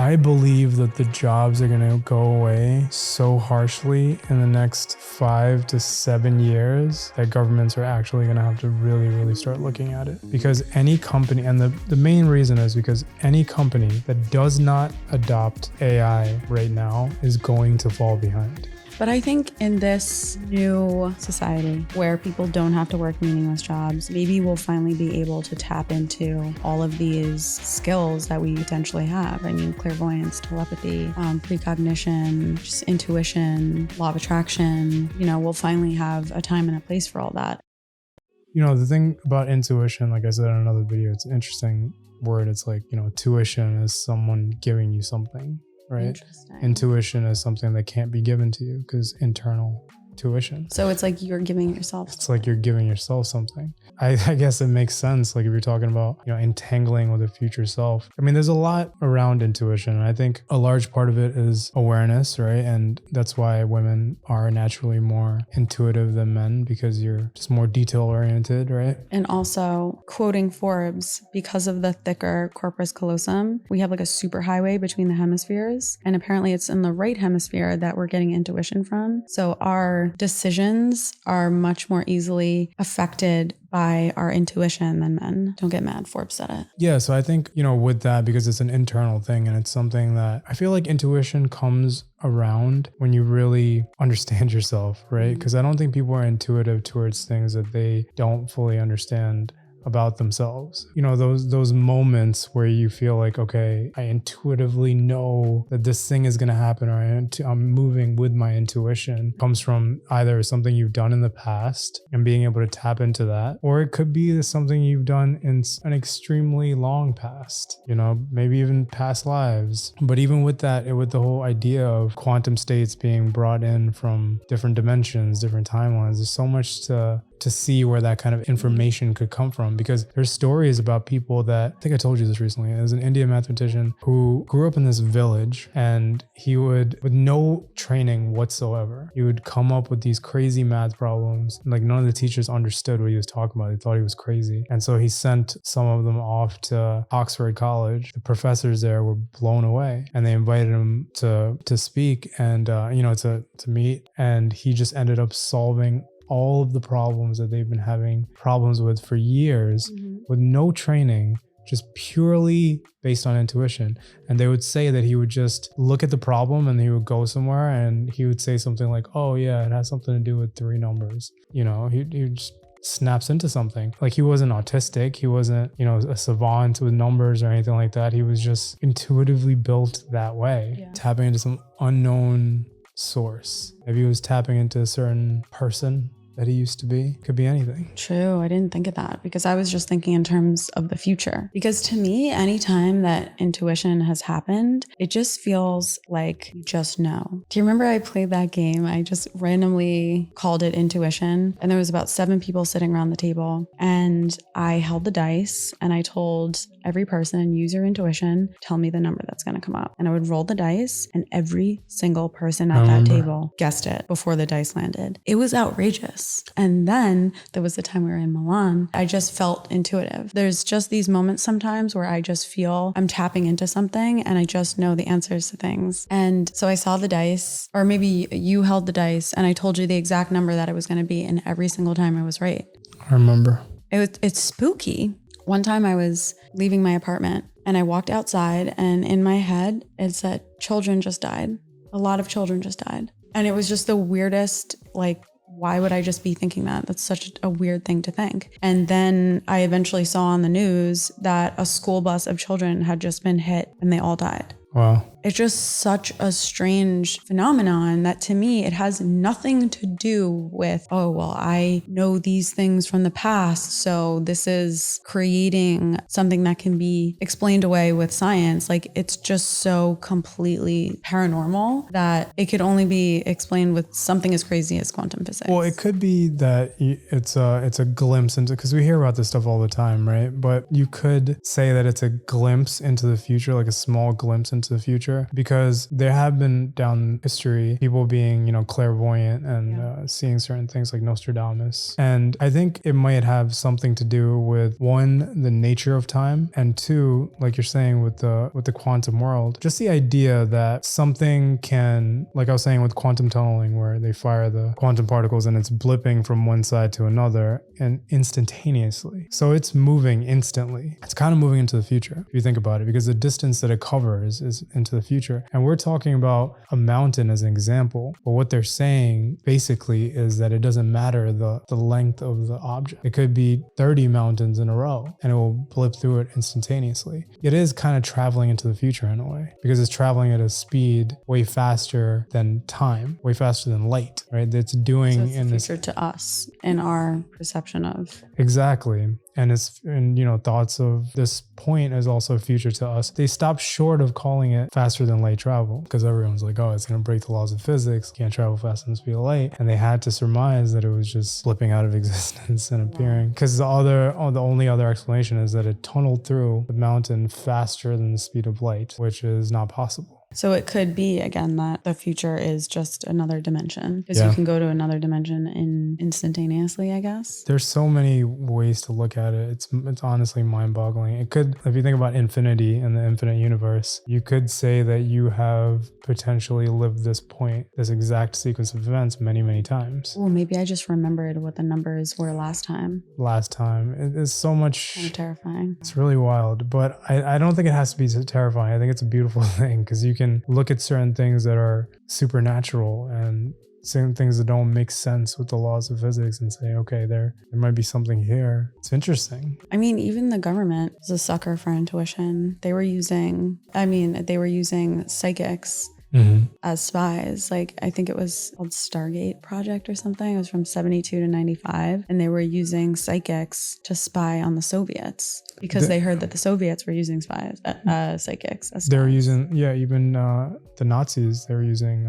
I believe that the jobs are going to go away so harshly in the next 5 to 7 years that governments are actually going to have to really, really start looking at it. Because any company, and the main reason is because any company that does not adopt AI right now is going to fall behind. But I think in this new society where people don't have to work meaningless jobs, maybe we'll finally be able to tap into all of these skills that we potentially have. I mean, clairvoyance, telepathy, precognition, just intuition, law of attraction. You know, we'll finally have a time and a place for all that. You know, the thing about intuition, like I said in another video, it's an interesting word. It's like, you know, tuition is someone giving you something. Right? Intuition is something that can't be given to you because internal tuition. So it's like you're giving yourself. It's like you're giving yourself something. I guess it makes sense. Like if you're talking about, you know, entangling with a future self. I mean, there's a lot around intuition. And I think a large part of it is awareness, right? And that's why women are naturally more intuitive than men, because you're just more detail oriented, right? And also quoting Forbes, because of the thicker corpus callosum, we have like a superhighway between the hemispheres. And apparently it's in the right hemisphere that we're getting intuition from. So our decisions are much more easily affected by our intuition than men. Don't get mad, Forbes said it. Yeah, so I think, you know, with that, because it's an internal thing and it's something that I feel like intuition comes around when you really understand yourself, right? Because I don't think people are intuitive towards things that they don't fully understand about themselves. You know, those moments where you feel like, okay, I intuitively know that this thing is going to happen, or I'm moving with my intuition, comes from either something you've done in the past and being able to tap into that, or it could be something you've done in an extremely long past, you know, maybe even past lives. But even with that, with the whole idea of quantum states being brought in from different dimensions, different timelines, there's so much to see where that kind of information could come from, because there's stories about people that, I think I told you this recently, there's an Indian mathematician who grew up in this village, and he would, with no training whatsoever, he would come up with these crazy math problems. Like none of the teachers understood what he was talking about. They thought he was crazy. And so he sent some of them off to Oxford College. The professors there were blown away, and they invited him to speak and, you know, to meet. And he just ended up solving all of the problems that they've been having problems with for years, with no training, just purely based on intuition. And they would say that he would just look at the problem and he would go somewhere and he would say something like, oh yeah, it has something to do with 3 numbers. You know, he just snaps into something. Like he wasn't autistic. He wasn't, you know, a savant with numbers or anything like that. He was just intuitively built that way, tapping into some unknown source. Maybe he was tapping into a certain person that he used to be. Could be anything. True. I didn't think of that because I was just thinking in terms of the future. Because to me, anytime that intuition has happened, it just feels like you just know. Do you remember I played that game? I just randomly called it intuition. And there was about 7 people sitting around the table. And I held the dice and I told every person, use your intuition, tell me the number that's going to come up. And I would roll the dice and every single person at that table guessed it before the dice landed. It was outrageous. And then there was the time we were in Milan. I just felt intuitive. There's just these moments sometimes where I just feel I'm tapping into something and I just know the answers to things. And so I saw the dice, or maybe you held the dice and I told you the exact number that it was going to be. And every single time I was right. I remember. It's spooky. One time I was leaving my apartment and I walked outside and in my head, it said, children just died. A lot of children just died. And it was just the weirdest, like, why would I just be thinking that? That's such a weird thing to think. And then I eventually saw on the news that a school bus of children had just been hit and they all died. Wow. It's just such a strange phenomenon that to me, it has nothing to do with, oh, well, I know these things from the past. So this is creating something that can be explained away with science. Like it's just so completely paranormal that it could only be explained with something as crazy as quantum physics. Well, it could be that it's a glimpse into, because we hear about this stuff all the time, right? But you could say that it's a glimpse into the future, like a small glimpse into the future. future, because there have been down history people being, clairvoyant and seeing certain things like Nostradamus. And I think it might have something to do with, one, the nature of time, and two, like you're saying with the quantum world, just the idea that something can, like I was saying with quantum tunneling, where they fire the quantum particles and it's blipping from one side to another and instantaneously. So it's moving instantly. It's kind of moving into the future, if you think about it, because the distance that it covers is into the future. And we're talking about a mountain as an example. But what they're saying basically is that it doesn't matter the length of the object. It could be 30 mountains in a row and it will blip through it instantaneously. It is kind of traveling into the future in a way, because it's traveling at a speed way faster than time, way faster than light, right? It's doing So it's in the this future to us in our perception of. exactly. And thoughts of this point is also future to us. They stopped short of calling it faster than light travel, because everyone's like, oh, it's going to break the laws of physics. Can't travel faster than the speed of light. And they had to surmise that it was just slipping out of existence and appearing. Because the only other explanation is that it tunneled through the mountain faster than the speed of light, which is not possible. So it could be, again, that the future is just another dimension, because you can go to another dimension instantaneously, I guess. There's so many ways to look at it. It's honestly mind-boggling. It could, if you think about infinity and the infinite universe, you could say that you have potentially lived this point, this exact sequence of events many, many times. Well, maybe I just remembered what the numbers were last time. It is so much... Kind of terrifying. It's really wild, but I don't think it has to be so terrifying. I think it's a beautiful thing, because you can look at certain things that are supernatural and certain things that don't make sense with the laws of physics and say, okay, there might be something here. It's interesting. I mean, even the government is a sucker for intuition. They were using psychics as spies. Like, I think it was called Stargate Project or something. It was from 72 to 95. And they were using psychics to spy on the Soviets, because they heard that the Soviets were using psychics as spies. They were using, even the Nazis, they were using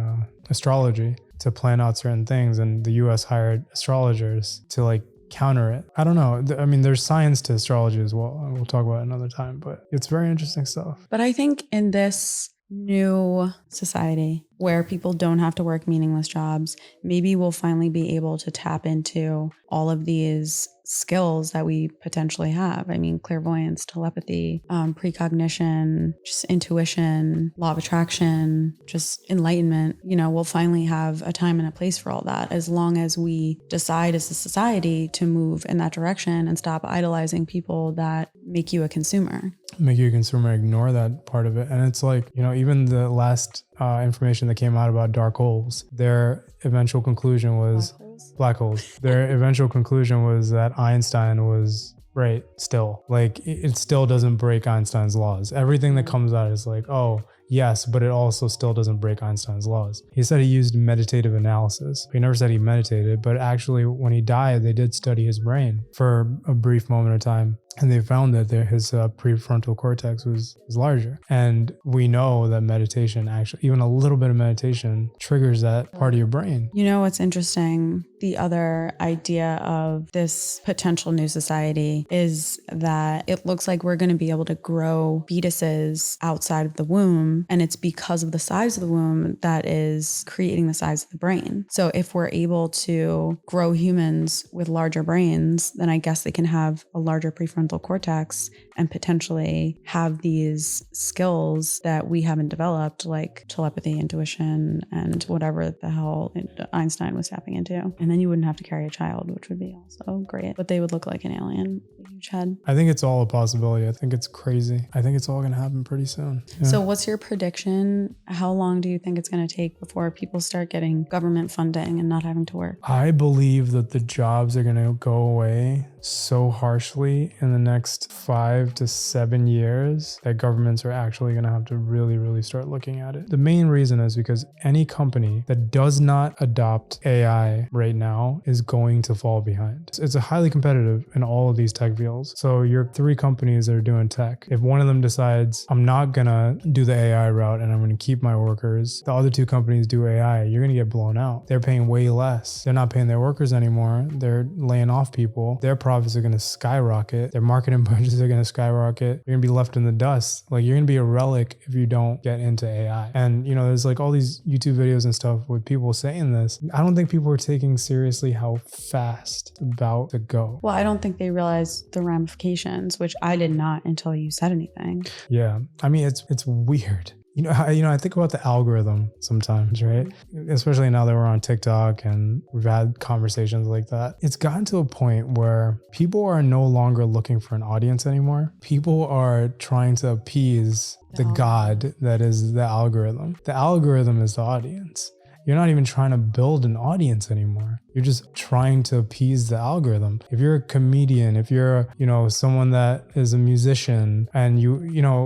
astrology to plan out certain things. And the US hired astrologers to counter it. I don't know. I mean, there's science to astrology as well. We'll talk about it another time, but it's very interesting stuff. But I think in this new society where people don't have to work meaningless jobs, maybe we'll finally be able to tap into all of these skills that we potentially have. I mean, clairvoyance, telepathy, precognition, just intuition, law of attraction, just enlightenment. We'll finally have a time and a place for all that, as long as we decide as a society to move in that direction and stop idolizing people that make you a consumer. Ignore that part of it. And it's even the last information that came out about dark holes, their eventual conclusion was black holes. Their eventual conclusion was that Einstein was right still. It still doesn't break Einstein's laws. Everything that comes out is oh, yes, but it also still doesn't break Einstein's laws. He said he used meditative analysis. He never said he meditated, but actually when he died, they did study his brain for a brief moment of time. And they found that his prefrontal cortex was larger. And we know that meditation, actually, even a little bit of meditation, triggers that part of your brain. What's interesting? The other idea of this potential new society is that it looks like we're going to be able to grow fetuses outside of the womb. And it's because of the size of the womb that is creating the size of the brain. So if we're able to grow humans with larger brains, then I guess they can have a larger prefrontal cortex and potentially have these skills that we haven't developed, like telepathy, intuition, and whatever the hell Einstein was tapping into. And then you wouldn't have to carry a child, which would be also great. But they would look like an alien, a huge head. I think it's all a possibility. I think it's crazy. I think it's all going to happen pretty soon. Yeah. So what's your prediction? How long do you think it's going to take before people start getting government funding and not having to work? I believe that the jobs are going to go away so harshly in the next 5 to 7 years that governments are actually going to have to really, really start looking at it. The main reason is because any company that does not adopt AI right now is going to fall behind. It's a highly competitive in all of these tech fields. So your 3 companies that are doing tech, if one of them decides, I'm not going to do the AI route and I'm going to keep my workers, the other 2 companies do AI, you're going to get blown out. They're paying way less. They're not paying their workers anymore. They're laying off people. Their profits are going to skyrocket. Their marketing budgets are going to skyrocket. You're going to be left in the dust. Like you're going to be a relic if you don't get into AI. And there's like all these YouTube videos and stuff with people saying this. I don't think people are taking seriously how fast it's about to go. Well, I don't think they realize the ramifications, which I did not until you said anything. Yeah. I mean, it's weird. I think about the algorithm sometimes, right? Especially now that we're on TikTok and we've had conversations like that. It's gotten to a point where people are no longer looking for an audience anymore. People are trying to appease the god that is the algorithm. The algorithm is the audience. You're not even trying to build an audience anymore. You're just trying to appease the algorithm. If you're a comedian, if you're, someone that is a musician and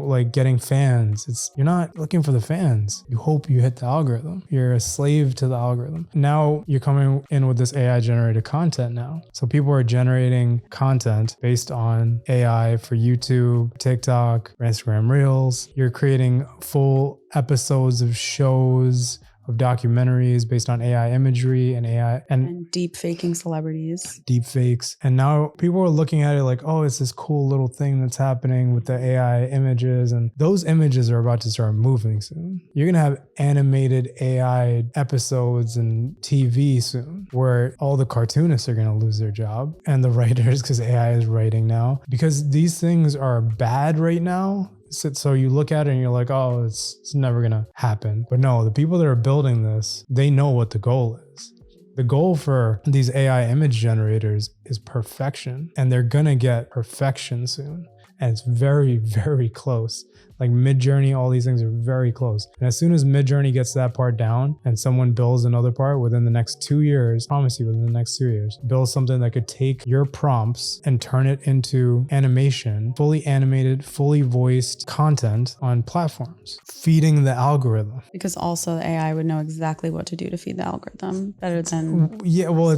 like getting fans, you're not looking for the fans. You hope you hit the algorithm. You're a slave to the algorithm. Now you're coming in with this AI generated content now. So people are generating content based on AI for YouTube, TikTok, Instagram Reels. You're creating full episodes of shows, of documentaries based on AI imagery and AI and deep faking celebrities. Deep fakes. And now people are looking at it like, oh, it's this cool little thing that's happening with the AI images. And those images are about to start moving soon. You're going to have animated AI episodes and TV soon where all the cartoonists are going to lose their job and the writers, because AI is writing now. Because these things are bad right now. So you look at it and you're like, oh, it's never going to happen. But no, the people that are building this, they know what the goal is. The goal for these AI image generators is perfection. And they're going to get perfection soon. And it's very, very close. Like Midjourney, all these things are very close. And as soon as Midjourney gets that part down and someone builds another part within the next 2 years, I promise you within the next 2 years, build something that could take your prompts and turn it into animation, fully animated, fully voiced content on platforms, feeding the algorithm. Because also the AI would know exactly what to do to feed the algorithm better than... Yeah, well,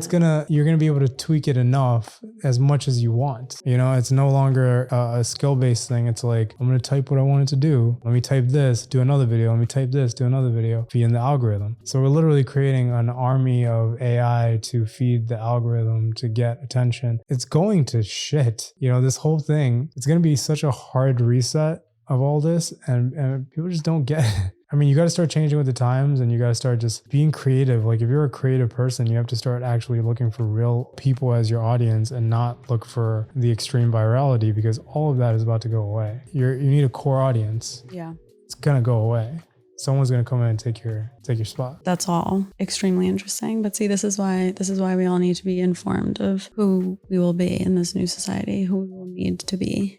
you're going to be able to tweak it enough as much as you want. It's no longer a skill-based thing. It's like, I'm going to type what I want it to do. Let me type this, do another video. Let me type this, do another video, feeding the algorithm. So we're literally creating an army of AI to feed the algorithm to get attention. It's going to shit. This whole thing, it's going to be such a hard reset of all this, and people just don't get it. I mean, you got to start changing with the times and you got to start just being creative. Like if you're a creative person, you have to start actually looking for real people as your audience and not look for the extreme virality, because all of that is about to go away. You need a core audience. Yeah. It's going to go away. Someone's going to come in and take your spot. That's all extremely interesting. But see, this is why we all need to be informed of who we will be in this new society, who we will need to be.